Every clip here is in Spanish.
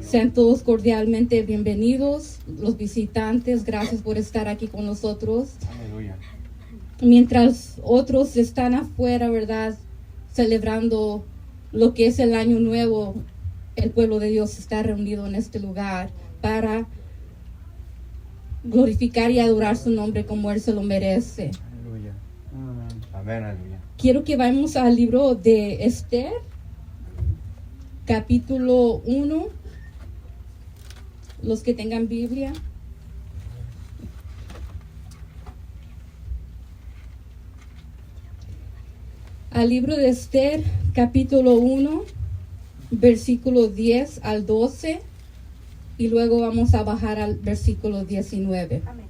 Sean todos cordialmente bienvenidos, los visitantes, gracias por estar aquí con nosotros. Aleluya. Mientras otros están afuera, ¿verdad? Celebrando lo que es el año nuevo, el pueblo de Dios está reunido en este lugar para glorificar y adorar su nombre como Él se lo merece. Aleluya. Amén, aleluya. Quiero que vayamos al libro de Esther, capítulo 1. Los que tengan Biblia. Al libro de Esther, capítulo 1, versículo 10 al 12, y luego vamos a bajar al versículo 19. Amén.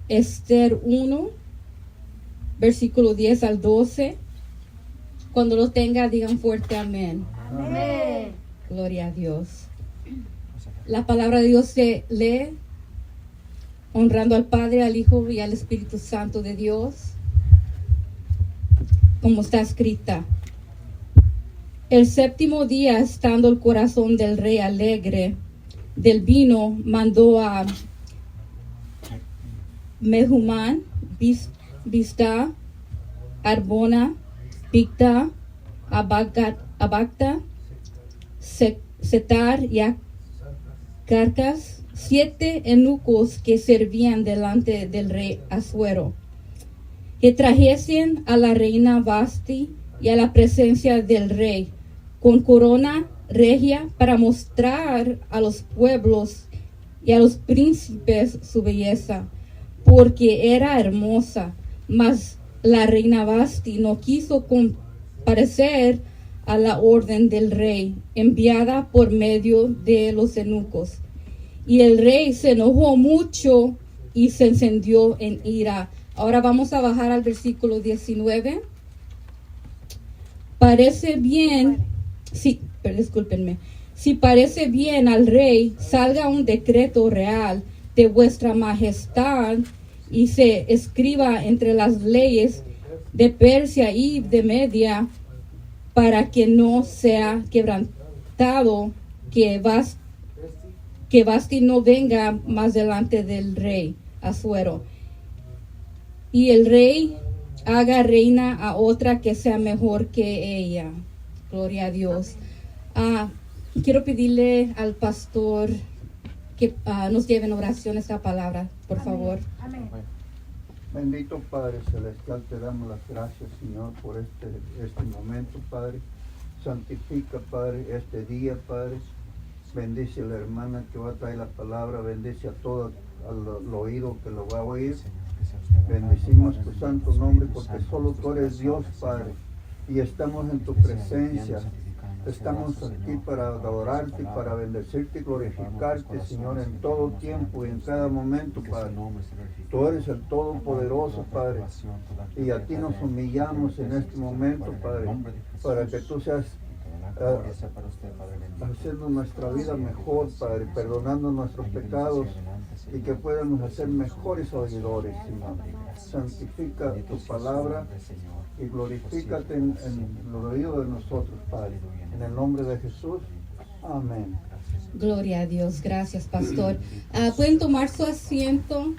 Esther 1, versículo 10 al 12. Cuando lo tenga, digan fuerte amén. Amén. Gloria a Dios. La palabra de Dios se lee honrando al Padre, al Hijo y al Espíritu Santo de Dios, como está escrita. El séptimo día, estando el corazón del rey alegre del vino, mandó a Mehumán, Bizta, Arbona, Bigta, Abagta, Setar y Carcas, 7 eunucos que servían delante del rey Asuero, que trajesen a la reina Vasti y a la presencia del rey con corona regia para mostrar a los pueblos y a los príncipes su belleza, porque era hermosa. Mas la reina Vasti no quiso comparecer a la orden del rey, enviada por medio de los eunucos. Y el rey se enojó mucho y se encendió en ira. Ahora vamos a bajar al versículo 19. Parece bien, discúlpenme. Si parece bien al rey, salga un decreto real de vuestra majestad y se escriba entre las leyes de Persia y de Media, para que no sea quebrantado, que Vasti no venga más delante del rey Asuero. Y el rey haga reina a otra que sea mejor que ella. Gloria a Dios. Quiero pedirle al pastor que nos lleve en oración esta palabra, por favor. Amén. Bendito Padre Celestial, te damos las gracias, Señor, por este momento, Padre. Santifica, Padre, este día, Padre. Bendice a la hermana que va a traer la palabra, bendice a todo al oído que lo va a oír. Bendecimos tu santo nombre, porque solo tú eres Dios, Padre, y estamos en tu presencia. Estamos aquí para adorarte, para bendecirte y glorificarte, Señor, en todo tiempo y en cada momento, Padre. Tú eres el Todopoderoso, Padre, y a ti nos humillamos en este momento, Padre, para que tú seas haciendo nuestra vida mejor, Padre, perdonando nuestros pecados y que podamos hacer mejores oidores, Señor. Santifica tu palabra y glorifícate en el oído de nosotros, Padre. En el nombre de Jesús. Amén. Gloria a Dios. Gracias, pastor. ¿Pueden tomar su asiento?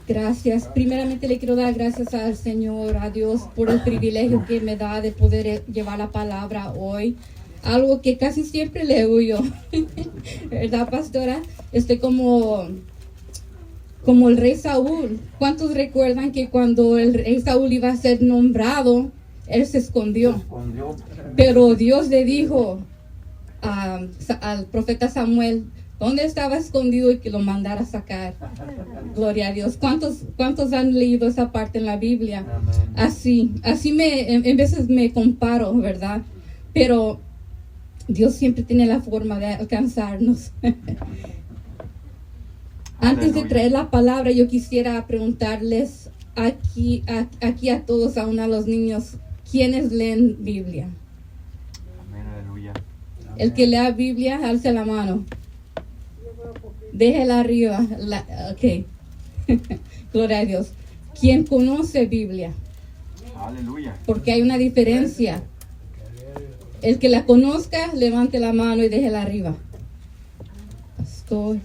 Gracias. Primeramente le quiero dar gracias al Señor, a Dios, por el privilegio que me da de poder llevar la palabra hoy. Algo que casi siempre leo yo. ¿Verdad, pastora? Estoy como el rey Saúl. ¿Cuántos recuerdan que cuando el rey Saúl iba a ser nombrado, él se escondió? Pero Dios le dijo al profeta Samuel dónde estaba escondido y que lo mandara a sacar. Gloria a Dios. ¿Cuántos han leído esa parte en la Biblia? Así en veces me comparo, ¿verdad? Pero Dios siempre tiene la forma de alcanzarnos. Antes de traer la palabra, yo quisiera preguntarles aquí a todos, aún a los niños, ¿quiénes leen Biblia? Amén, aleluya. El que lea Biblia, alce la mano. Déjela arriba. Ok. Gloria a Dios. ¿Quién conoce Biblia? Aleluya. porque hay una diferencia. El que la conozca, levante la mano y déjela arriba. Pastor.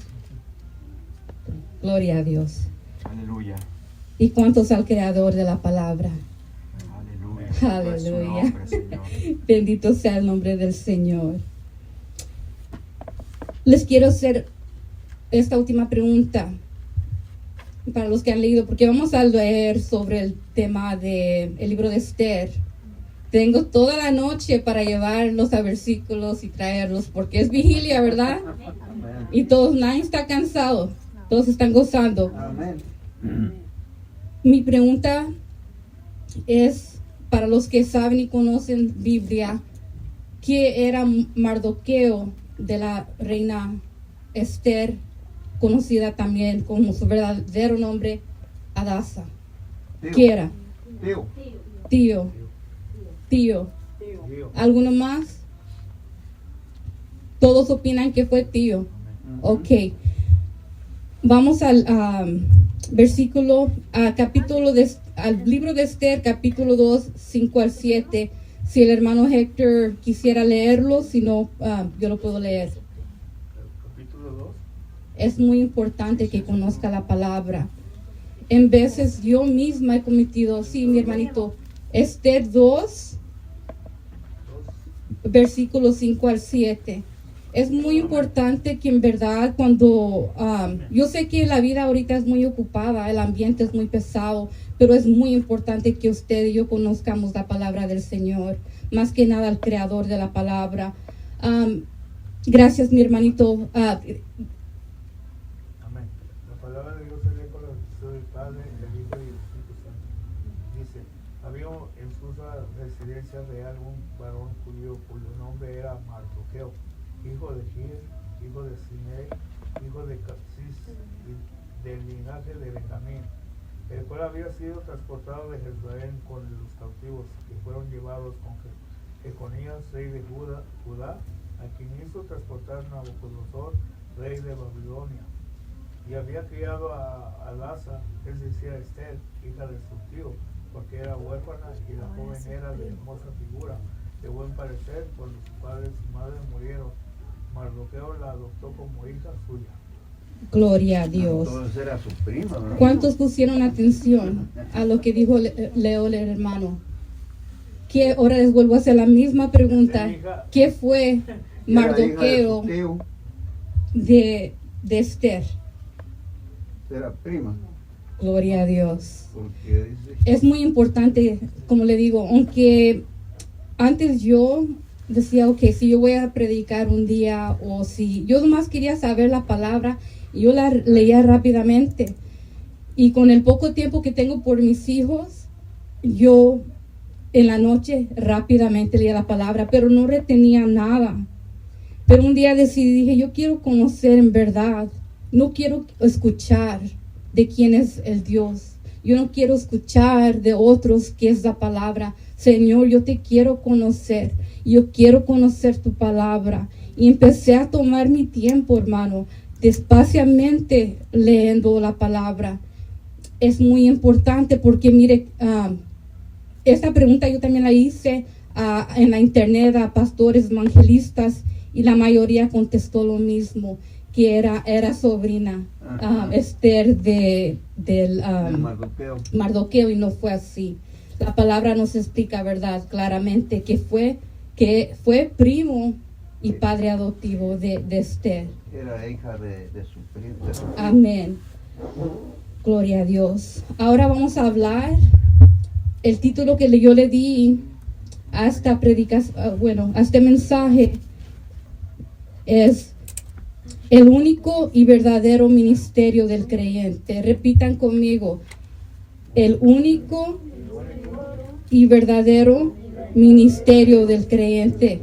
Gloria a Dios. Aleluya. ¿Y cuántos al creador de la palabra? Aleluya. Aleluya. Por su nombre, Señor. Bendito sea el nombre del Señor. Les quiero hacer esta última pregunta para los que han leído, porque vamos a leer sobre el tema del libro de Esther. Tengo toda la noche para llevarlos a versículos y traerlos, porque es vigilia, ¿verdad? Y todos, nadie está cansado, todos están gozando. Amén. Mi pregunta es para los que saben y conocen Biblia, ¿qué era Mardoqueo de la reina Esther, conocida también como su verdadero nombre, Adasa? ¿Qué era? Tío. Tío. ¿Alguno más? Todos opinan que fue tío. Ok. Vamos al versículo, al libro de Esther, capítulo 2, 5 al 7. Si el hermano Héctor quisiera leerlo, si no, yo lo puedo leer. Capítulo 2. Es muy importante que conozca la palabra. En veces yo misma he cometido, sí, mi hermanito, Esther 2, versículos 5 al 7. Es muy importante que en verdad cuando, yo sé que la vida ahorita es muy ocupada, el ambiente es muy pesado, pero es muy importante que usted y yo conozcamos la palabra del Señor, más que nada al creador de la palabra. Gracias, mi hermanito. Amén. La palabra de Dios se lee con la bendición del Padre, del Hijo y del Espíritu Santo. Dice, había en Susa residencia real un varón judío cuyo nombre era Mardoqueo, hijo de Gir, hijo de Simei, hijo de Capsis, del linaje de Benjamín, el cual había sido transportado de Jerusalén con los cautivos que fueron llevados con Jeconías, rey de Judá, a quien hizo transportar Nabucodonosor, rey de Babilonia. Y había criado a Adasa, es decir, a Esther, hija de su tío, porque era huérfana y la joven era de hermosa figura, de buen parecer, cuando su padre y su madre murieron. Mardoqueo la adoptó como hija suya. Gloria a Dios. Entonces era su prima, ¿no? ¿Cuántos pusieron atención a lo que dijo Leo, el hermano? Que ahora les vuelvo a hacer la misma pregunta. ¿Qué fue Mardoqueo de Esther? Era prima. Gloria a Dios. Porque dice, Es muy importante, como le digo, aunque antes yo decía, ok, si yo voy a predicar un día o si yo nomás quería saber la palabra, yo la leía rápidamente. Y con el poco tiempo que tengo por mis hijos, yo en la noche rápidamente leía la palabra, pero no retenía nada. Pero un día decidí, dije, yo quiero conocer en verdad, no quiero escuchar de quién es el Dios. Yo no quiero escuchar de otros qué es la palabra. Señor, yo te quiero conocer. Yo quiero conocer tu palabra. Y empecé a tomar mi tiempo, hermano, despaciamente leyendo la palabra. Es muy importante porque, mire, esta pregunta yo también la hice en la internet a pastores evangelistas y la mayoría contestó lo mismo, que era sobrina Esther del Mardoqueo, y no fue así. La palabra nos explica, ¿verdad? Claramente que fue primo y padre adoptivo de Esther. era hija de su prima. Amén. Gloria a Dios. Ahora vamos a hablar. El título que yo le di a esta predicación, a este mensaje es el único y verdadero ministerio del creyente. Repitan conmigo. El único y verdadero ministerio del creyente.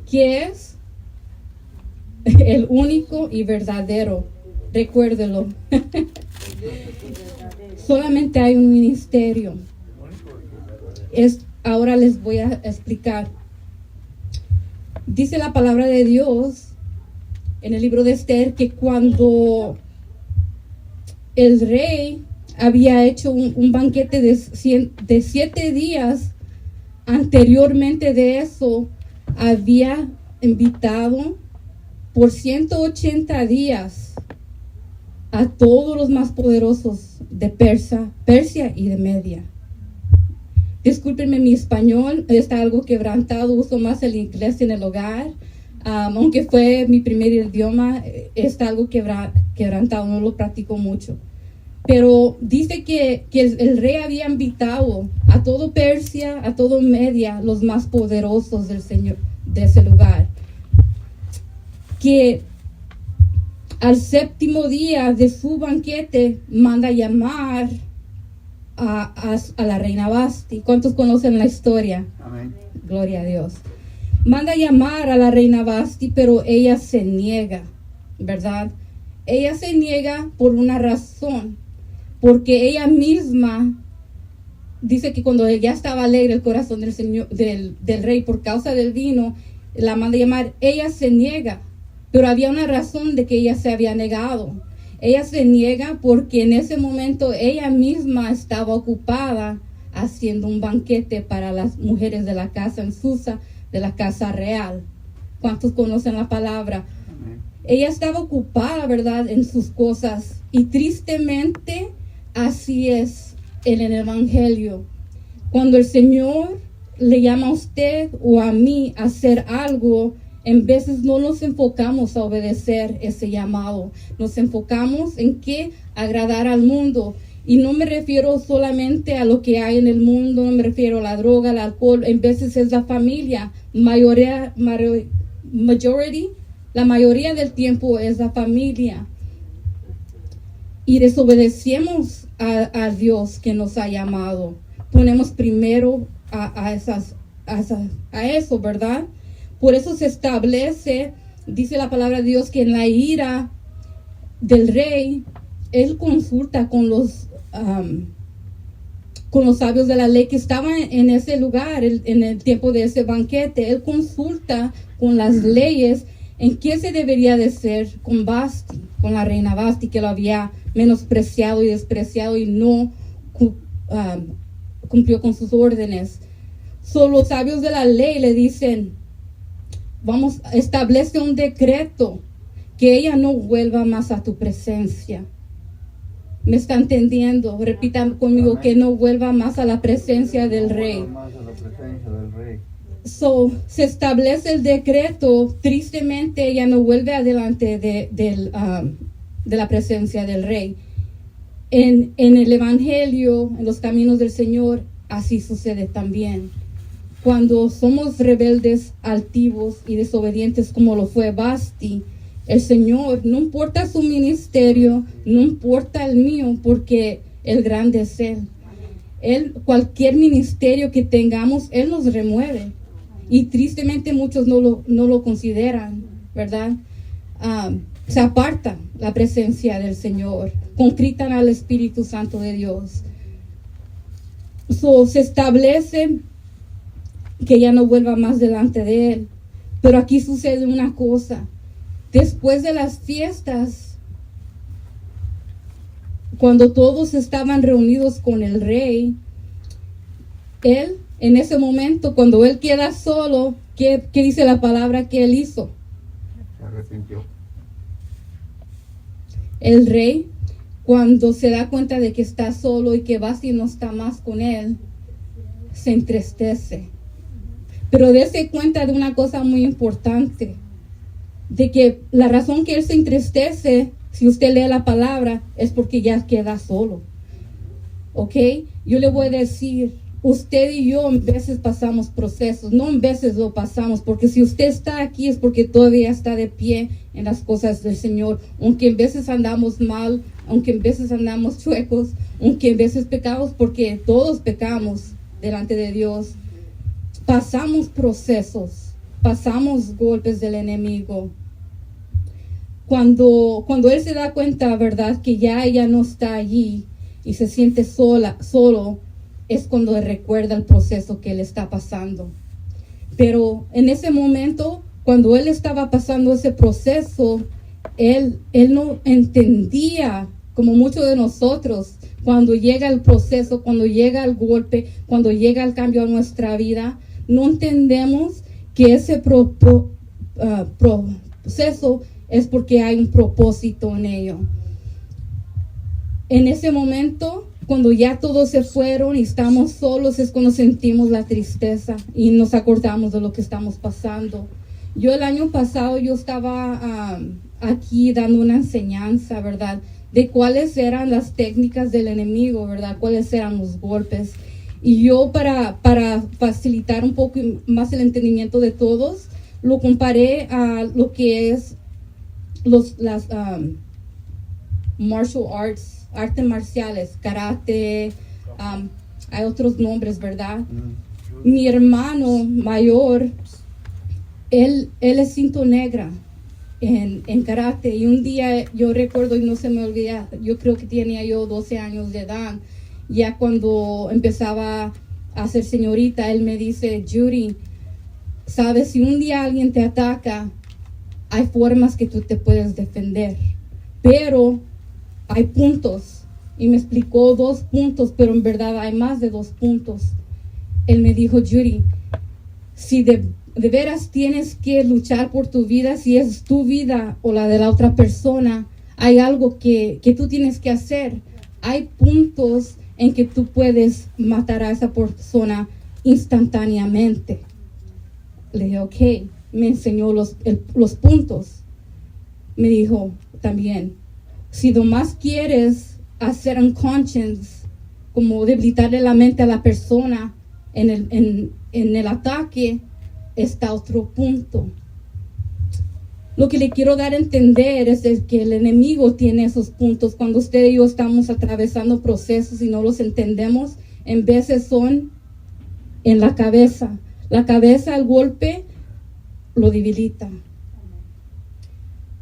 ¿Qué es? El único y verdadero. Recuérdelo. Solamente hay un ministerio. Ahora les voy a explicar. Dice la palabra de Dios en el libro de Esther que cuando el rey había hecho un banquete de 7 días. Anteriormente de eso, había invitado por 180 días a todos los más poderosos de Persia y de Media. Discúlpenme mi español, está algo quebrantado, uso más el inglés en el hogar. Aunque fue mi primer idioma, está algo quebrantado, no lo practico mucho. Pero dice que el rey había invitado a todo Persia, a todo Media, los más poderosos del Señor, de ese lugar. Que al 7º día de su banquete manda llamar a la reina Vasti. ¿Cuántos conocen la historia? Amén. Gloria a Dios. Manda llamar a la reina Vasti, pero ella se niega, ¿verdad? Ella se niega por una razón, porque ella misma dice que cuando ya estaba alegre el corazón del señor, del rey por causa del vino, la manda llamar. Ella se niega, pero había una razón de que ella se había negado. Ella se niega porque en ese momento ella misma estaba ocupada haciendo un banquete para las mujeres de la casa en Susa, de la casa real. ¿Cuántos conocen la palabra? Amén. Ella estaba ocupada, ¿verdad?, en sus cosas. Y tristemente así es en el Evangelio. Cuando el Señor le llama a usted o a mí a hacer algo, en veces no nos enfocamos a obedecer ese llamado. Nos enfocamos en qué agradar al mundo. Y no me refiero solamente a lo que hay en el mundo, no me refiero a la droga, al alcohol. En veces es la familia. La mayoría del tiempo es la familia. Y desobedecemos a Dios que nos ha llamado. Ponemos primero a eso, ¿verdad? Por eso se establece, dice la palabra de Dios, que en la ira del rey, él consulta con los sabios de la ley que estaban en ese lugar, en el tiempo de ese banquete. Él consulta con las leyes en qué se debería de hacer con Vasti, con la reina Vasti, que lo había menospreciado y despreciado y no cumplió con sus órdenes. Los sabios de la ley le dicen, establece un decreto que ella no vuelva más a tu presencia. ¿Me está entendiendo? Repitan conmigo. Amén. Que no vuelva más a la presencia del rey. Se establece el decreto. Tristemente ella no vuelve adelante de la presencia del rey. En el Evangelio, en los caminos del Señor, así sucede también. Cuando somos rebeldes, altivos y desobedientes como lo fue Vasti, el Señor, no importa su ministerio, no importa el mío, porque el grande es Él. Cualquier ministerio que tengamos, Él nos remueve. Y tristemente muchos no lo consideran, ¿verdad? Se aparta la presencia del Señor, contritan al Espíritu Santo de Dios. Se establece que ya no vuelva más delante de Él. Pero aquí sucede una cosa. Después de las fiestas, cuando todos estaban reunidos con el rey, Él, en ese momento, cuando Él queda solo, ¿qué dice la palabra que Él hizo? Se arrepintió. El rey, cuando se da cuenta de que está solo y que Vasti no está más con Él, se entristece. Pero dése cuenta de una cosa muy importante, de que la razón que Él se entristece, si usted lee la palabra, es porque ya queda solo. ¿Ok? Yo le voy a decir, usted y yo en veces pasamos procesos, no en veces lo pasamos, porque si usted está aquí es porque todavía está de pie en las cosas del Señor, aunque en veces andamos mal, aunque en veces andamos chuecos, aunque en veces pecamos, porque todos pecamos delante de Dios. Pasamos procesos, pasamos golpes del enemigo. Cuando Él se da cuenta, ¿verdad?, que ya ella no está allí y se siente solo, es cuando Él recuerda el proceso que Él está pasando. Pero en ese momento, cuando Él estaba pasando ese proceso, Él no entendía como muchos de nosotros, cuando llega el proceso, cuando llega el golpe, cuando llega el cambio a nuestra vida, no entendemos que ese proceso es porque hay un propósito en ello. En ese momento, cuando ya todos se fueron y estamos solos, es cuando sentimos la tristeza y nos acordamos de lo que estamos pasando. Yo el año pasado, yo estaba aquí dando una enseñanza, ¿verdad? De cuáles eran las técnicas del enemigo, ¿verdad? Cuáles eran los golpes. Y yo para facilitar un poco más el entendimiento de todos, lo comparé a lo que es las martial arts, artes marciales, karate, hay otros nombres, ¿verdad? Mi hermano mayor, él es cinta negra en karate, y un día yo recuerdo y no se me olvida, yo creo que tenía yo 12 años de edad, ya cuando empezaba a ser señorita, él me dice, Judy, sabes, si un día alguien te ataca, hay formas que tú te puedes defender, pero hay puntos, y me explicó 2 puntos, pero en verdad hay más de 2 puntos. Él me dijo, Judy, si de veras tienes que luchar por tu vida, si es tu vida o la de la otra persona, hay algo que tú tienes que hacer. Hay puntos en que tú puedes matar a esa persona instantáneamente. Le dije, ok, me enseñó los puntos. Me dijo también, si nomás quieres hacer unconscious, como debilitarle la mente a la persona en el ataque, está otro punto. Lo que le quiero dar a entender es que el enemigo tiene esos puntos. Cuando usted y yo estamos atravesando procesos y no los entendemos, en veces son en la cabeza. La cabeza, el golpe, lo debilita.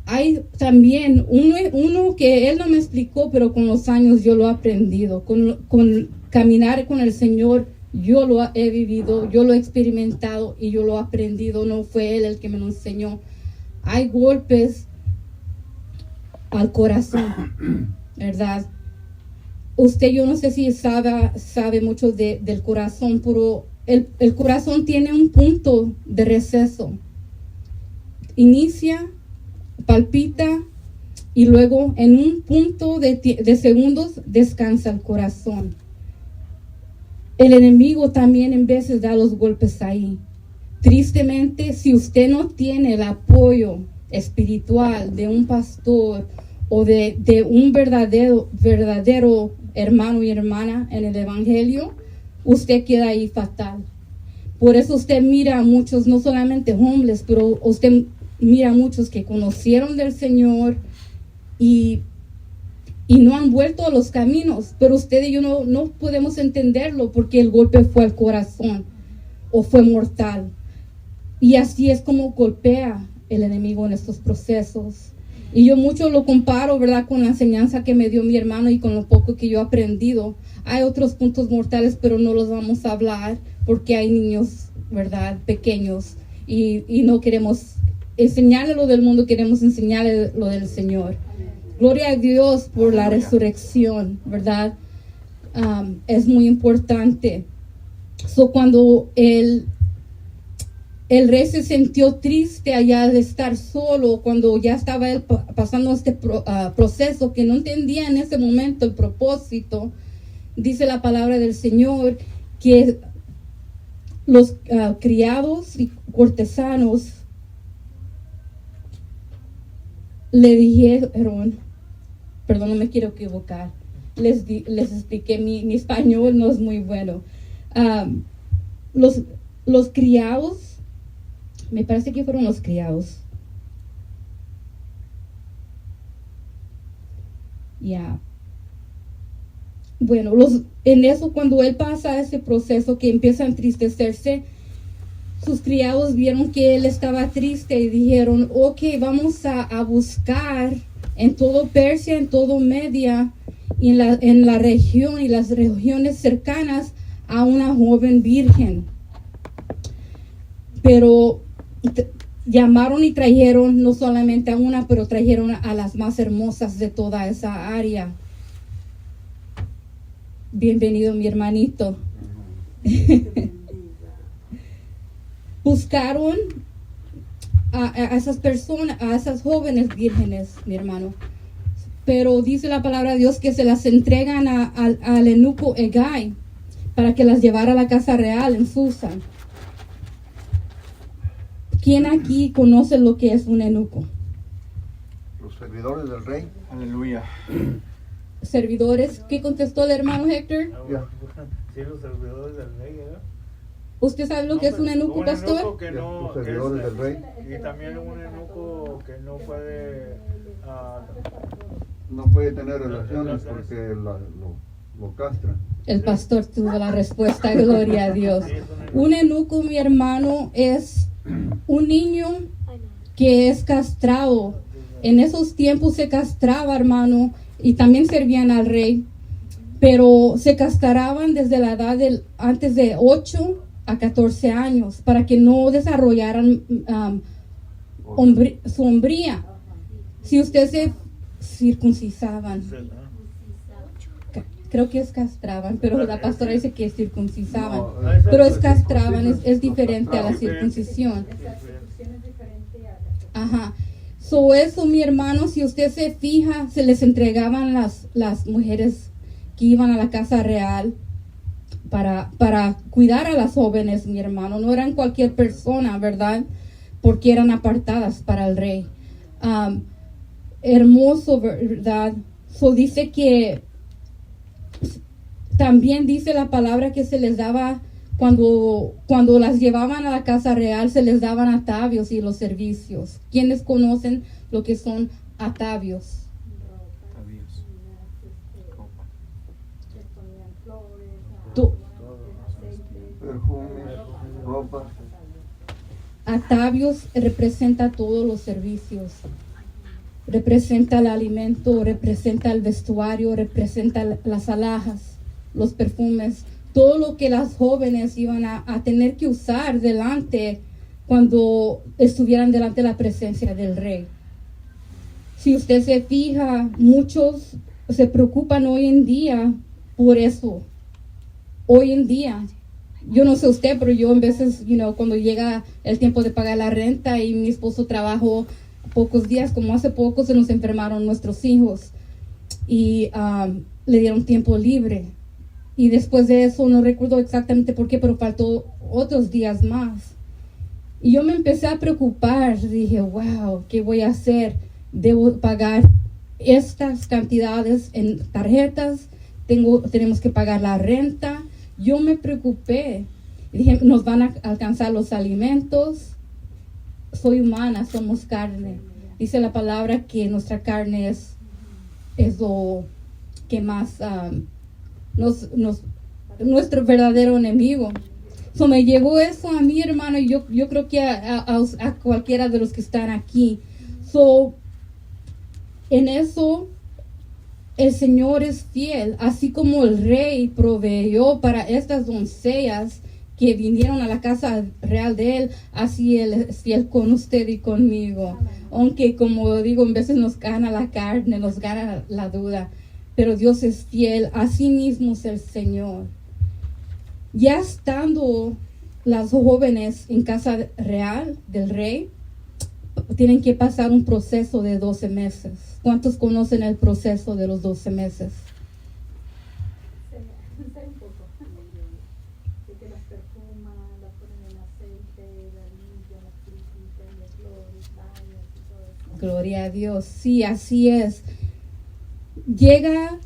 Hay también uno que él no me explicó, pero con los años yo lo he aprendido. Con caminar con el Señor, yo lo he vivido, yo lo he experimentado y yo lo he aprendido. No fue él el que me lo enseñó. Hay golpes al corazón, ¿verdad? Usted, yo no sé si sabe mucho del corazón, pero el corazón tiene un punto de receso. Inicia, palpita y luego en un punto de segundos descansa el corazón. El enemigo también en veces da los golpes ahí. Tristemente, si usted no tiene el apoyo espiritual de un pastor o de un verdadero hermano y hermana en el evangelio, usted queda ahí fatal. Por eso usted mira a muchos, no solamente hombres, pero usted mira a muchos que conocieron del Señor y no han vuelto a los caminos, pero usted y yo no podemos entenderlo porque el golpe fue al corazón o fue mortal. Y así es como golpea el enemigo en estos procesos. Y yo mucho lo comparo, ¿verdad?, con la enseñanza que me dio mi hermano y con lo poco que yo he aprendido. Hay otros puntos mortales, pero no los vamos a hablar porque hay niños, ¿verdad?, pequeños y no queremos enseñarle lo del mundo, queremos enseñarle lo del Señor. Gloria a Dios por la resurrección, ¿verdad? Es muy importante. Cuando el rey se sintió triste allá de estar solo, cuando ya estaba él pasando este proceso que no entendía en ese momento el propósito, dice la palabra del Señor que los criados y cortesanos le dijeron, perdón, no me quiero equivocar, les expliqué, mi español no es muy bueno. Los criados, me parece que fueron los criados. Ya. Bueno, en eso, cuando él pasa ese proceso que empieza a entristecerse, sus criados vieron que él estaba triste y dijeron, ok, vamos a buscar en todo Persia, en todo Media y en la región y las regiones cercanas a una joven virgen. Pero llamaron y trajeron no solamente a una, pero trajeron a las más hermosas de toda esa área. Bienvenido, mi hermanito. Buscaron a esas personas, a esas jóvenes vírgenes, mi hermano. Pero dice la palabra de Dios que se las entregan al eunuco Hegai para que las llevara a la casa real en Susan. ¿Quién aquí conoce lo que es un eunuco? Los servidores del rey. Aleluya. Servidores. ¿Qué contestó el hermano Héctor? Ya. Sí, los servidores del rey, ¿verdad? ¿Usted sabe lo que es un eunuco, pastor? eunuco que Ya, no, los que servidores del rey. y también un eunuco que no puede No puede tener relaciones porque lo castran. El pastor tuvo la respuesta, gloria a Dios. Un eunuco, mi hermano, es un niño que es castrado. En esos tiempos se castraba, hermano, y también servían al rey, pero se castraban desde la edad antes de 8 a 14 años para que no desarrollaran su hombría. Si usted se circuncisaban, creo que es castraban, pero la pastora dice que circuncisaban, pero es castraban, es diferente a la circuncisión. Ajá. So eso, mi hermano, si usted se fija, se les entregaban las mujeres que iban a la casa real para cuidar a las jóvenes, mi hermano. No eran cualquier persona, ¿verdad? Porque eran apartadas para el rey. Hermoso, ¿verdad? So dice que también dice la palabra que se les daba cuando las llevaban a la casa real, se les daban atavios y los servicios. ¿Quiénes conocen lo que son atavios? Adiós. Perfumes, ropa. Atavios representa todos los servicios. Representa el alimento, representa el vestuario, representa las alhajas, los perfumes, todo lo que las jóvenes iban a tener que usar delante cuando estuvieran delante de la presencia del rey. Si usted se fija, muchos se preocupan hoy en día por eso. Hoy en día, yo no sé usted, pero yo en veces, cuando llega el tiempo de pagar la renta y mi esposo trabajó pocos días, como hace poco se nos enfermaron nuestros hijos y le dieron tiempo libre. Y después de eso, no recuerdo exactamente por qué, pero faltó otros días más. Y yo me empecé a preocupar. Dije, wow, ¿qué voy a hacer? Debo pagar estas cantidades en tarjetas. Tenemos que pagar la renta. Yo me preocupé. Dije, nos van a alcanzar los alimentos. Soy humana, somos carne. Dice la palabra que nuestra carne es lo que más... nuestro verdadero enemigo. So me llegó eso a mí, hermano, y yo creo que a cualquiera de los que están aquí. So, en eso el Señor es fiel, así como el rey proveyó para estas doncellas que vinieron a la casa real de él, así Él es fiel con usted y conmigo. Aunque, como digo, en veces nos gana la carne, nos gana la duda, pero Dios es fiel, así mismo es el Señor. Ya estando las jóvenes en casa real del rey, tienen que pasar un proceso de 12 meses. ¿Cuántos conocen el proceso de los 12 meses? Un poco. De que las perfuman, las ponen en aceite, las limpian, las purifican, las flores, baños y todo eso. Gloria a Dios. Sí, así es. Llega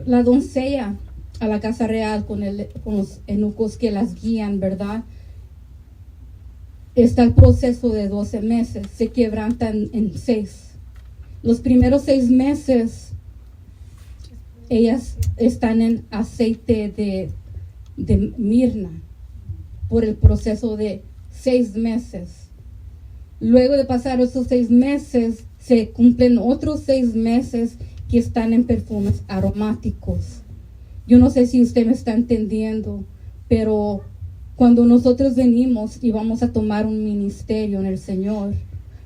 la doncella a la casa real con los eunucos que las guían, ¿verdad? Está el proceso de 12 meses. Se quebrantan en 6. Los primeros 6 meses, ellas están en aceite de mirna por el proceso de 6 meses. Luego de pasar esos 6 meses, se cumplen otros 6 meses que están en perfumes aromáticos. Yo no sé si usted me está entendiendo, pero cuando nosotros venimos y vamos a tomar un ministerio en el Señor,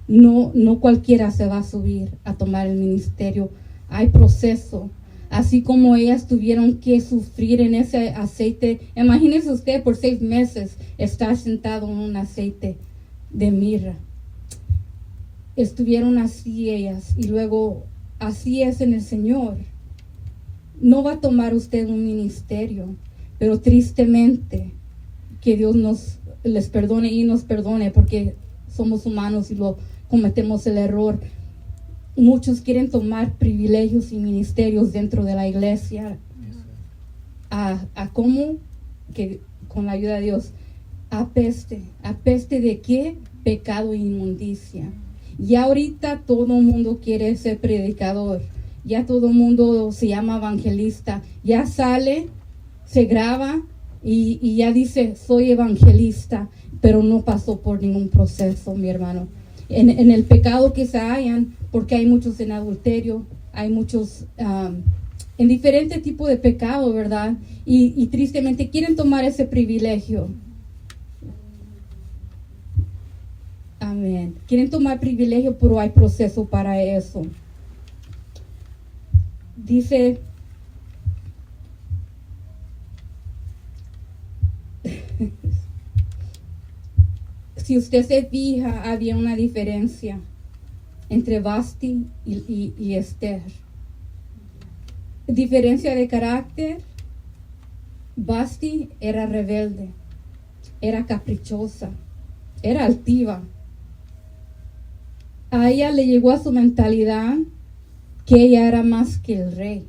no cualquiera se va a subir a tomar el ministerio. Hay proceso, así como ellas tuvieron que sufrir en ese aceite. Imagínese usted por 6 meses estar sentado en un aceite de mirra. Estuvieron así ellas, y luego así es en el Señor. No va a tomar usted un ministerio, pero tristemente que Dios les perdone y nos perdone, porque somos humanos y cometemos el error. Muchos quieren tomar privilegios y ministerios dentro de la iglesia. ¿A cómo? Que con la ayuda de Dios. Apeste. ¿Apeste de qué? Pecado e inmundicia. Ya ahorita todo el mundo quiere ser predicador. Ya todo el mundo se llama evangelista. Ya sale, se graba y ya dice, soy evangelista, pero no pasó por ningún proceso, mi hermano. En el pecado que se hallan, porque hay muchos en adulterio, hay muchos en diferentes tipos de pecado, ¿verdad? Y tristemente quieren tomar ese privilegio. Amén. Quieren tomar privilegio, pero hay proceso para eso. Dice, si usted se fija, había una diferencia entre Vasti y Esther. Diferencia de carácter. Vasti era rebelde, era caprichosa, era altiva. A ella le llegó a su mentalidad que ella era más que el rey,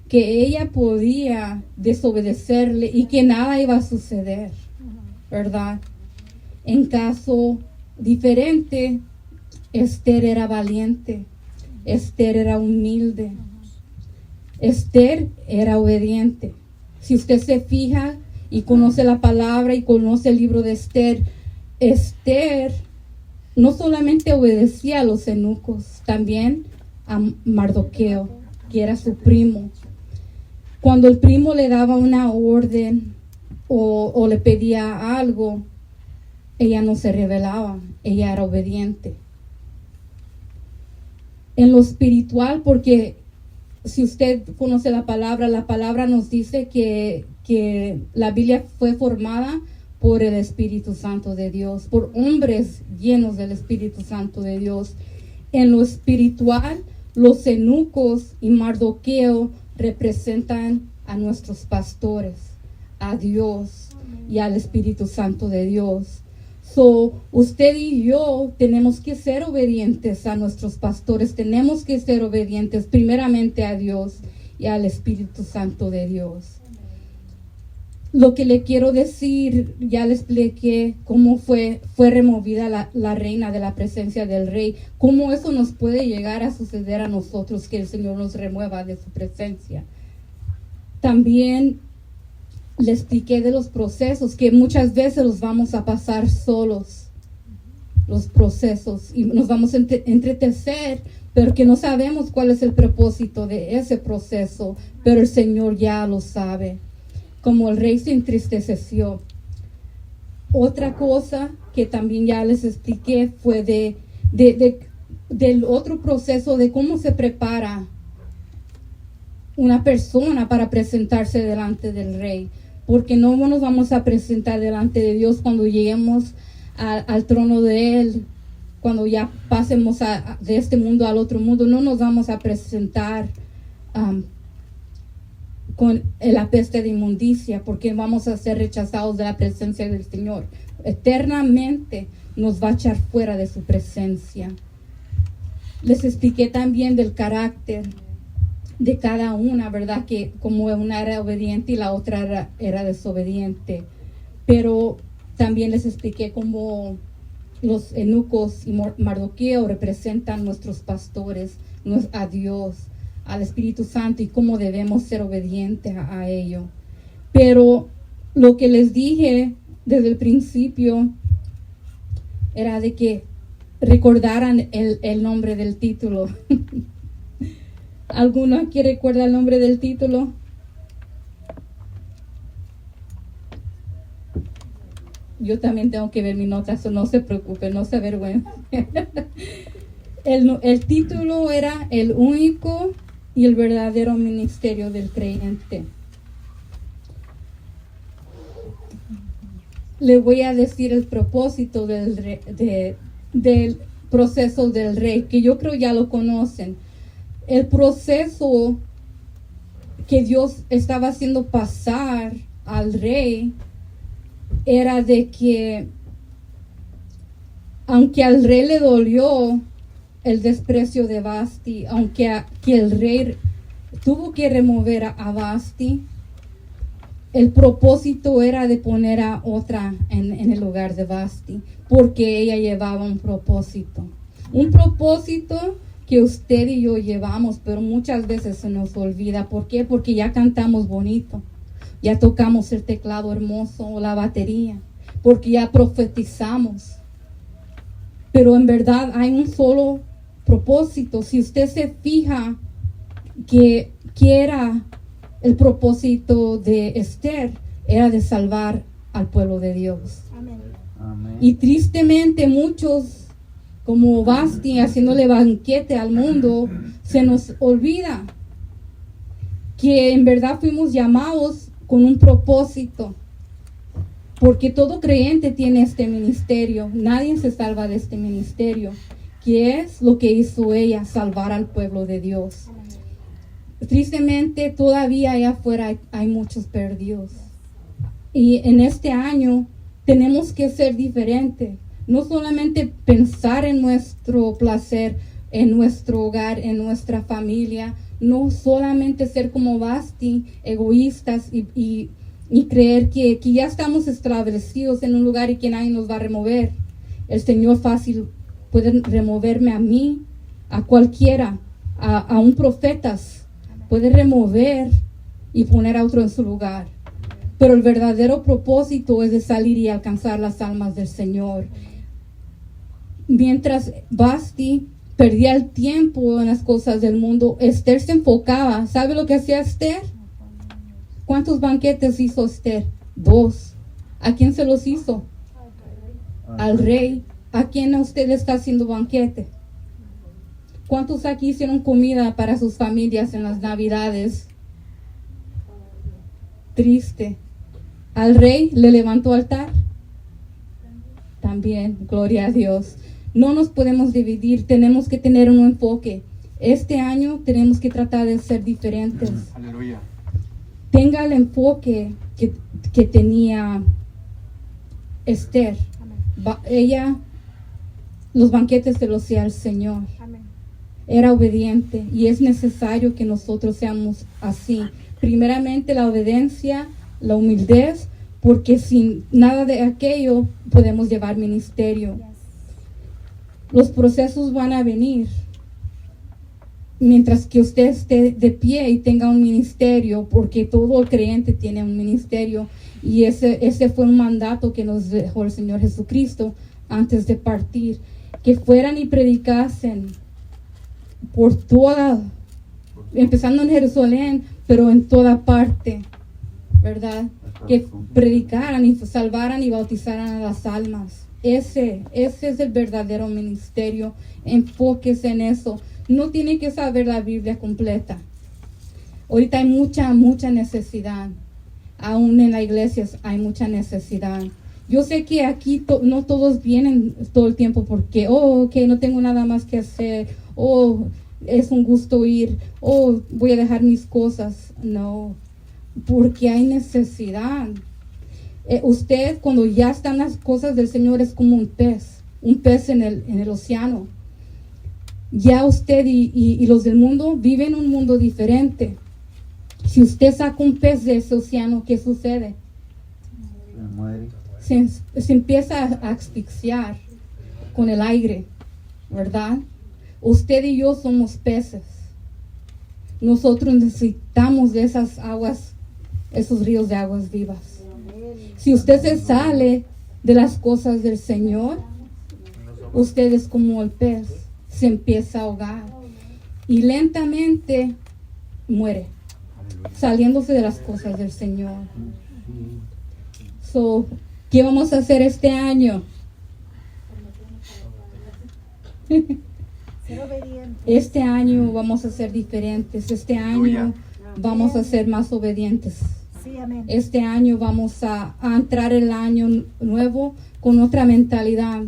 que ella podía desobedecerle y que nada iba a suceder, ¿verdad? En caso diferente, Esther era valiente, Esther era humilde, Esther era obediente. Si usted se fija y conoce la palabra y conoce el libro de Esther, Esther no solamente obedecía a los eunucos, también a Mardoqueo, que era su primo. Cuando el primo le daba una orden o le pedía algo, ella no se rebelaba, ella era obediente. En lo espiritual, porque si usted conoce la palabra nos dice que la Biblia fue formada por el Espíritu Santo de Dios, por hombres llenos del Espíritu Santo de Dios. En lo espiritual, los eunucos y Mardoqueo representan a nuestros pastores, a Dios y al Espíritu Santo de Dios. Usted y yo tenemos que ser obedientes a nuestros pastores, tenemos que ser obedientes primeramente a Dios y al Espíritu Santo de Dios. Lo que le quiero decir, ya le expliqué cómo fue removida la reina de la presencia del rey, cómo eso nos puede llegar a suceder a nosotros, que el Señor nos remueva de su presencia. También le expliqué de los procesos, que muchas veces los vamos a pasar solos, los procesos, y nos vamos a entretecer, pero que no sabemos cuál es el propósito de ese proceso, pero el Señor ya lo sabe. Como el rey se entristeció. Otra cosa que también ya les expliqué fue del otro proceso de cómo se prepara una persona para presentarse delante del rey, porque no nos vamos a presentar delante de Dios cuando lleguemos al trono de Él, cuando ya pasemos de este mundo al otro mundo. No nos vamos a presentar con la peste de inmundicia, porque vamos a ser rechazados de la presencia del Señor. Eternamente nos va a echar fuera de su presencia. Les expliqué también del carácter de cada una, ¿verdad? Que como una era obediente y la otra era desobediente. Pero también les expliqué cómo los eunucos y Mardoqueo representan nuestros pastores, a Dios, al Espíritu Santo, y cómo debemos ser obedientes a ello. Pero lo que les dije desde el principio era de que recordaran el nombre del título. ¿Alguno aquí recuerda el nombre del título? Yo también tengo que ver mi nota, eso no se preocupe, no se avergüence. El título era El único y el verdadero ministerio del creyente. Le voy a decir el propósito del proceso del rey, que yo creo ya lo conocen. El proceso que Dios estaba haciendo pasar al rey era de que, aunque al rey le dolió el desprecio de Vasti, aunque que el rey tuvo que remover a Vasti, el propósito era de poner a otra en el lugar de Vasti, porque ella llevaba un propósito que usted y yo llevamos, pero muchas veces se nos olvida. ¿Por qué? Porque ya cantamos bonito, ya tocamos el teclado hermoso o la batería, porque ya profetizamos, pero en verdad hay un solo propósito. Si usted se fija que era el propósito de Esther, era de salvar al pueblo de Dios. Amén. Amén. Y tristemente muchos, como Vasti, haciéndole banquete al mundo, se nos olvida que en verdad fuimos llamados con un propósito, porque todo creyente tiene este ministerio. Nadie se salva de este ministerio, que es lo que hizo ella, salvar al pueblo de Dios. Tristemente todavía allá afuera hay muchos perdidos, y en este año tenemos que ser diferentes. No solamente pensar en nuestro placer, en nuestro hogar, en nuestra familia, no solamente ser como Vasti, egoístas y creer que ya estamos establecidos en un lugar y que nadie nos va a remover. El Señor fácil puede removerme a mí, a cualquiera, a un profeta, puede remover y poner a otro en su lugar. Pero el verdadero propósito es de salir y alcanzar las almas del Señor. Mientras Vasti perdía el tiempo en las cosas del mundo, Esther se enfocaba. ¿Sabe lo que hacía Esther? ¿Cuántos banquetes hizo Esther? 2. ¿A quién se los hizo? Al rey. ¿A quién a usted le está haciendo banquete? ¿Cuántos aquí hicieron comida para sus familias en las Navidades? Triste. ¿Al rey le levantó altar? También, gloria a Dios. No nos podemos dividir, tenemos que tener un enfoque. Este año tenemos que tratar de ser diferentes. Aleluya. Tenga el enfoque que tenía Esther. Ella, los banquetes se los hacía al Señor. Amén. Era obediente, y es necesario que nosotros seamos así. Primeramente la obediencia, la humildad, porque sin nada de aquello podemos llevar ministerio. Los procesos van a venir. Mientras que usted esté de pie y tenga un ministerio, porque todo creyente tiene un ministerio, y ese fue un mandato que nos dejó el Señor Jesucristo antes de partir, que fueran y predicasen por toda, empezando en Jerusalén, pero en toda parte, ¿verdad? Que predicaran y salvaran y bautizaran a las almas. Ese es el verdadero ministerio. Enfóquese en eso. No tiene que saber la Biblia completa. Ahorita hay mucha necesidad. Aún en las iglesias hay mucha necesidad. Yo sé que aquí no todos vienen todo el tiempo porque, no tengo nada más que hacer, es un gusto ir, voy a dejar mis cosas. No, porque hay necesidad. Usted, cuando ya están las cosas del Señor, es como un pez en el océano. Ya usted y los del mundo viven un mundo diferente. Si usted saca un pez de ese océano, ¿qué sucede? Se muere. Se empieza a asfixiar con el aire, ¿verdad? Usted y yo somos peces. Nosotros necesitamos de esas aguas, esos ríos de aguas vivas. Si usted se sale de las cosas del Señor, usted es como el pez, se empieza a ahogar y lentamente muere, saliéndose de las cosas del Señor. ¿Qué vamos a hacer este año? Ser obediente. Este año vamos a ser diferentes. Este año Aleluya. vamos a ser más obedientes. Sí, amén. Este año vamos a entrar el año nuevo con otra mentalidad.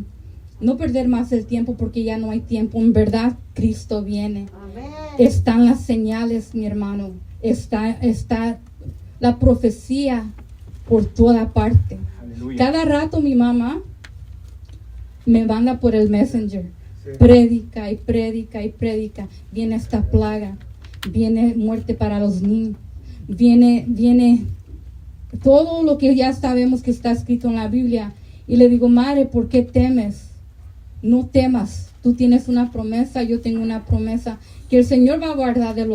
No perder más el tiempo porque ya no hay tiempo. En verdad, Cristo viene. Amén. Están las señales, mi hermano. Está la profecía por toda parte. Aleluya. Cada rato mi mamá me manda por el Messenger. Sí. Prédica y prédica y prédica. Viene esta plaga. Viene muerte para los niños. Viene todo lo que ya sabemos que está escrito en la Biblia. Y le digo, madre, ¿por qué temes? No temas. Tú tienes una promesa, yo tengo una promesa. Que el Señor va a guardar de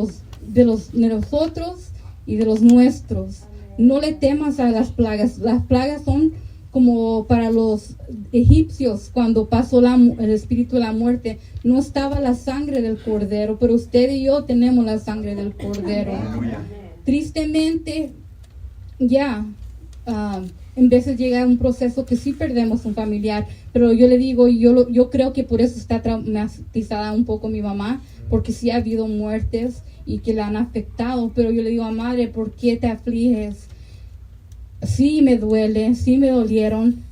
nosotros y de los nuestros. No le temas a las plagas. Las plagas son como para los egipcios cuando pasó el espíritu de la muerte. No estaba la sangre del cordero, pero usted y yo tenemos la sangre del cordero. Aleluya. Tristemente, ya, en veces llega un proceso que sí perdemos un familiar, pero yo le digo, yo creo que por eso está traumatizada un poco mi mamá, porque sí ha habido muertes y que la han afectado, pero yo le digo, madre, ¿por qué te afliges? Sí me duele, sí me dolieron,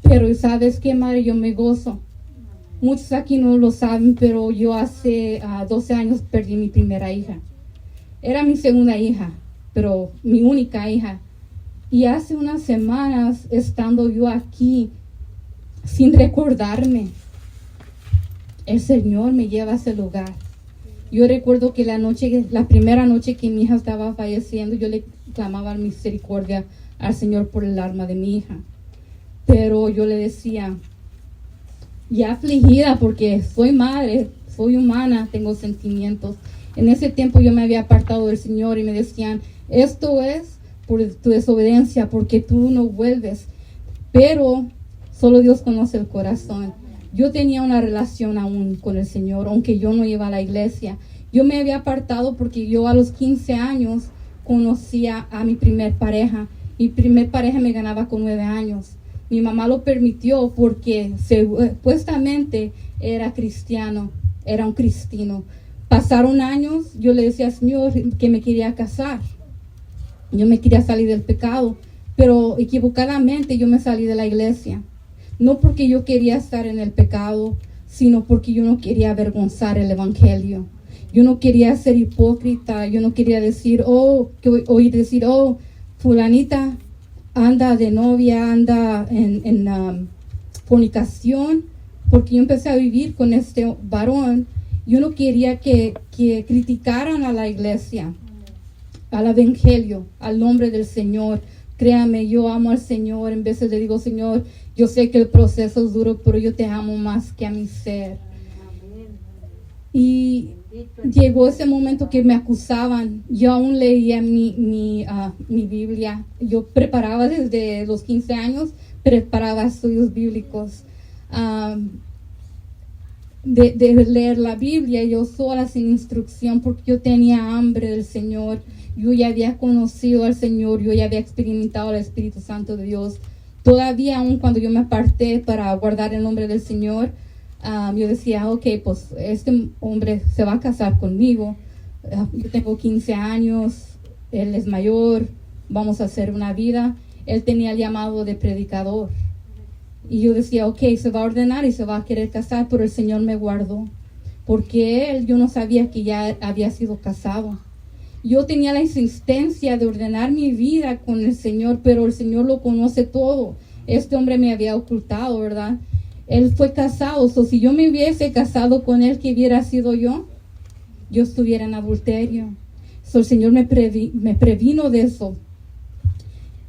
pero ¿sabes qué, madre? Yo me gozo. Muchos aquí no lo saben, pero yo hace 12 años perdí mi primera hija. Era mi segunda hija, pero mi única hija. Y hace unas semanas, estando yo aquí, sin recordarme, el Señor me lleva a ese lugar. Yo recuerdo que la primera noche que mi hija estaba falleciendo, yo le clamaba misericordia al Señor por el alma de mi hija. Pero yo le decía, ya afligida porque soy madre, soy humana, tengo sentimientos. En ese tiempo yo me había apartado del Señor y me decían, esto es por tu desobediencia, porque tú no vuelves. Pero solo Dios conoce el corazón. Yo tenía una relación aún con el Señor, aunque yo no iba a la iglesia. Yo me había apartado porque yo a los 15 años conocía a mi primer pareja. Mi primer pareja me ganaba con 9 años. Mi mamá lo permitió porque supuestamente era cristiano, era un cristino. Pasaron años, yo le decía al Señor que me quería casar. Yo me quería salir del pecado, pero equivocadamente yo me salí de la iglesia. No porque yo quería estar en el pecado, sino porque yo no quería avergonzar el evangelio. Yo no quería ser hipócrita, yo no quería decir, fulanita anda de novia, anda en fornicación, porque yo empecé a vivir con este varón. Yo no quería que criticaran a la iglesia, al evangelio, al nombre del Señor. Créame, yo amo al Señor. En veces le digo, Señor, yo sé que el proceso es duro, pero yo te amo más que a mi ser. Y llegó ese momento que me acusaban. Yo aún leía mi Biblia. Yo preparaba desde los 15 años, preparaba estudios bíblicos. De leer la Biblia yo sola sin instrucción, porque yo tenía hambre del Señor. Yo ya había conocido al Señor, yo ya había experimentado el Espíritu Santo de Dios. Todavía aún cuando yo me aparté para guardar el nombre del Señor, yo decía, ok, pues este hombre se va a casar conmigo. Yo tengo 15 años, él es mayor, vamos a hacer una vida. Él tenía el llamado de predicador. Y yo decía, ok, se va a ordenar y se va a querer casar, pero el Señor me guardó. Porque yo no sabía que ya había sido casado. Yo tenía la insistencia de ordenar mi vida con el Señor, pero el Señor lo conoce todo. Este hombre me había ocultado, ¿verdad? Él fue casado, si yo me hubiese casado con él, que hubiera sido yo estuviera en adulterio. El Señor me previno de eso.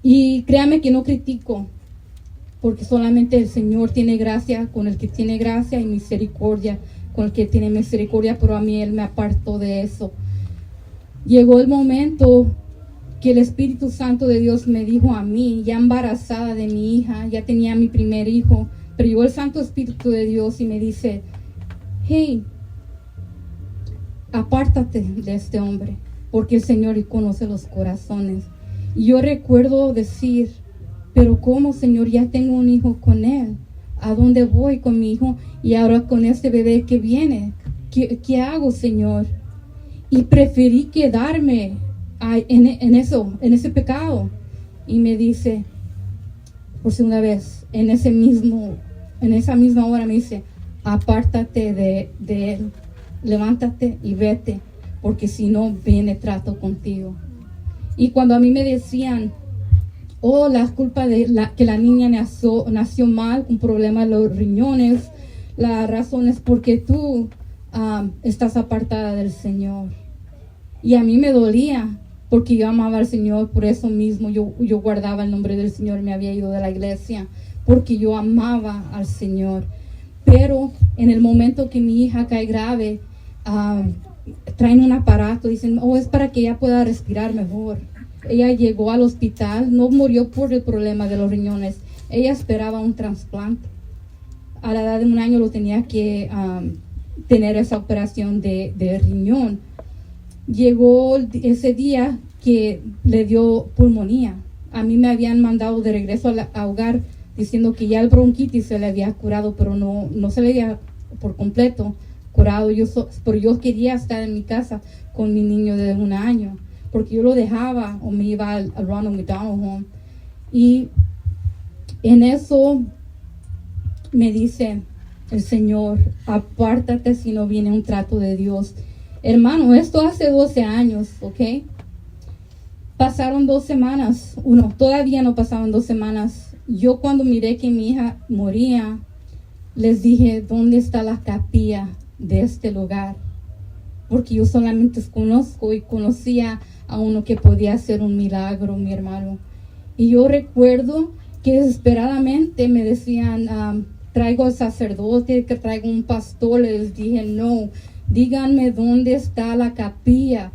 Y créame que no critico, porque solamente el Señor tiene gracia con el que tiene gracia y misericordia con el que tiene misericordia, pero a mí Él me apartó de eso. Llegó el momento que el Espíritu Santo de Dios me dijo a mí, ya embarazada de mi hija, ya tenía mi primer hijo, pero llegó el Santo Espíritu de Dios y me dice, hey, apártate de este hombre, porque el Señor conoce los corazones. Y yo recuerdo decir, pero ¿cómo, Señor? Ya tengo un hijo con él. ¿A dónde voy con mi hijo? Y ahora con este bebé que viene. ¿qué hago, Señor? Y preferí quedarme en ese pecado. Y me dice, por segunda vez, en esa misma hora me dice, apártate de él, levántate y vete, porque si no viene trato contigo. Y cuando a mí me decían, la culpa de que la niña nació mal, con problemas de los riñones, la razón es porque tú estás apartada del Señor. Y a mí me dolía, porque yo amaba al Señor, por eso mismo yo guardaba el nombre del Señor, me había ido de la iglesia, porque yo amaba al Señor. Pero en el momento que mi hija cae grave, traen un aparato, dicen, es para que ella pueda respirar mejor. Ella llegó al hospital, no murió por el problema de los riñones, ella esperaba un trasplante. A la edad de 1 año lo tenía que tener esa operación de riñón. Llegó ese día que le dio pulmonía. A mí me habían mandado de regreso al hogar diciendo que ya el bronquitis se le había curado, pero no se le había por completo curado. Pero yo quería estar en mi casa con mi niño de 1 año, porque yo lo dejaba o me iba al Ronald McDonald Home. Y en eso me dice el Señor, apártate si no viene un trato de Dios. Hermano, esto hace 12 años, ¿ok? Pasaron 2 semanas, todavía no pasaban 2 semanas. Yo cuando miré que mi hija moría, les dije, ¿dónde está la capilla de este lugar? Porque yo solamente conozco y conocía a uno que podía hacer un milagro, mi hermano. Y yo recuerdo que desesperadamente me decían, traigo al sacerdote, que traigo un pastor. Les dije, no, díganme dónde está la capilla.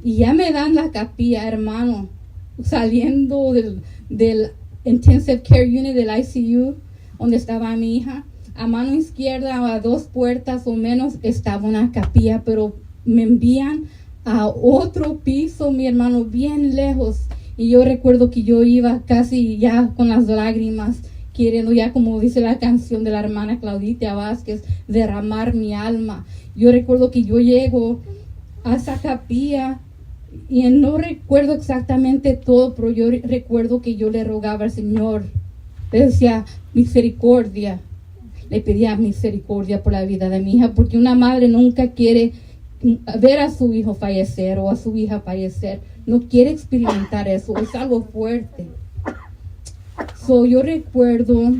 Y ya me dan la capilla, hermano, saliendo del Intensive Care Unit, del ICU, donde estaba mi hija. A mano izquierda, a 2 puertas o menos, estaba una capilla, pero me envían a otro piso, mi hermano, bien lejos. Y yo recuerdo que yo iba casi ya con las lágrimas, queriendo ya, como dice la canción de la hermana Claudita Vázquez, derramar mi alma. Yo recuerdo que yo llego a esa capilla y no recuerdo exactamente todo, pero yo recuerdo que yo le rogaba al Señor, le decía misericordia, le pedía misericordia por la vida de mi hija, porque una madre nunca quiere ver a su hijo fallecer o a su hija fallecer, no quiere experimentar eso, es algo fuerte. Yo recuerdo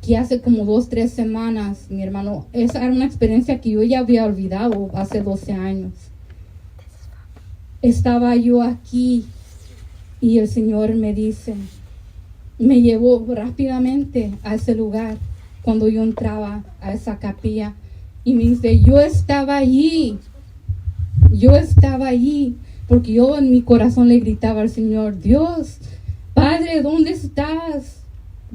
que hace como 2-3 semanas, mi hermano, esa era una experiencia que yo ya había olvidado hace 12 años. Estaba yo aquí y el Señor me dice, me llevó rápidamente a ese lugar cuando yo entraba a esa capilla y me dice, yo estaba allí, porque yo en mi corazón le gritaba al Señor, Dios, Padre, ¿dónde estás?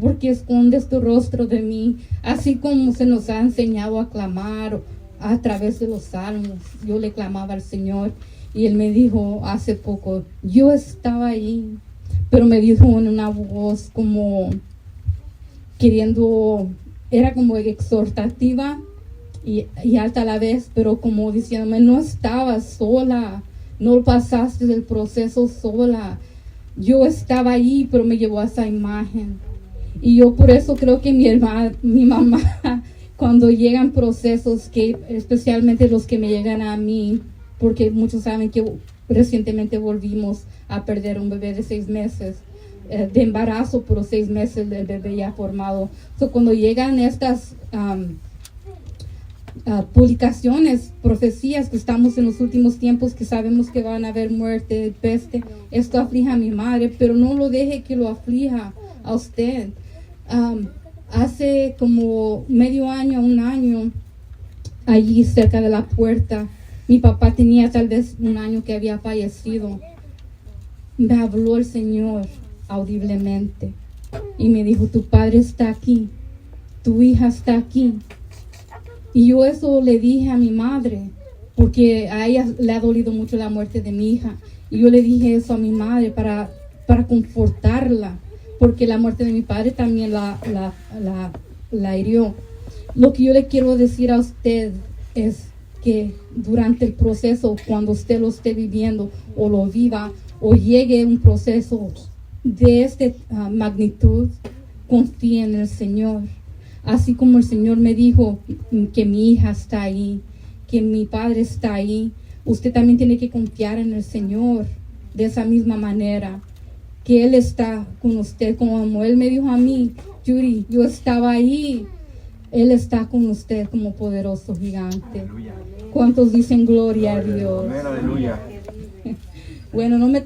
Porque escondes tu rostro de mí, así como se nos ha enseñado a clamar a través de los salmos. Yo le clamaba al Señor y Él me dijo hace poco, yo estaba ahí, pero me dijo en una voz como queriendo, era como exhortativa y alta a la vez, pero como diciéndome, no estabas sola, no pasaste del proceso sola. Yo estaba ahí, pero me llevó a esa imagen. Y yo por eso creo que mi mamá, cuando llegan procesos, que especialmente los que me llegan a mí, porque muchos saben que recientemente volvimos a perder un bebé de 6 meses de embarazo, pero 6 meses del bebé ya formado. Cuando llegan estas publicaciones, profecías que estamos en los últimos tiempos, que sabemos que van a haber muerte, peste, esto aflige a mi madre, pero no lo deje que lo aflija a usted. Hace como medio año, 1 año, allí cerca de la puerta, mi papá tenía tal vez 1 año que había fallecido. Me habló el Señor audiblemente y me dijo, tu padre está aquí, tu hija está aquí. Y yo eso le dije a mi madre, porque a ella le ha dolido mucho la muerte de mi hija. Y yo le dije eso a mi madre para confortarla, porque la muerte de mi padre también la hirió. Lo que yo le quiero decir a usted es, que durante el proceso, cuando usted lo esté viviendo o lo viva o llegue un proceso de esta magnitud, confíe en el Señor. Así como el Señor me dijo que mi hija está ahí, que mi padre está ahí, usted también tiene que confiar en el Señor de esa misma manera, que Él está con usted, como Él me dijo a mí, Judy, yo estaba ahí, Él está con usted como poderoso gigante. Aleluya. ¿Cuántos dicen gloria a Dios? Amén, aleluya. Bueno, no me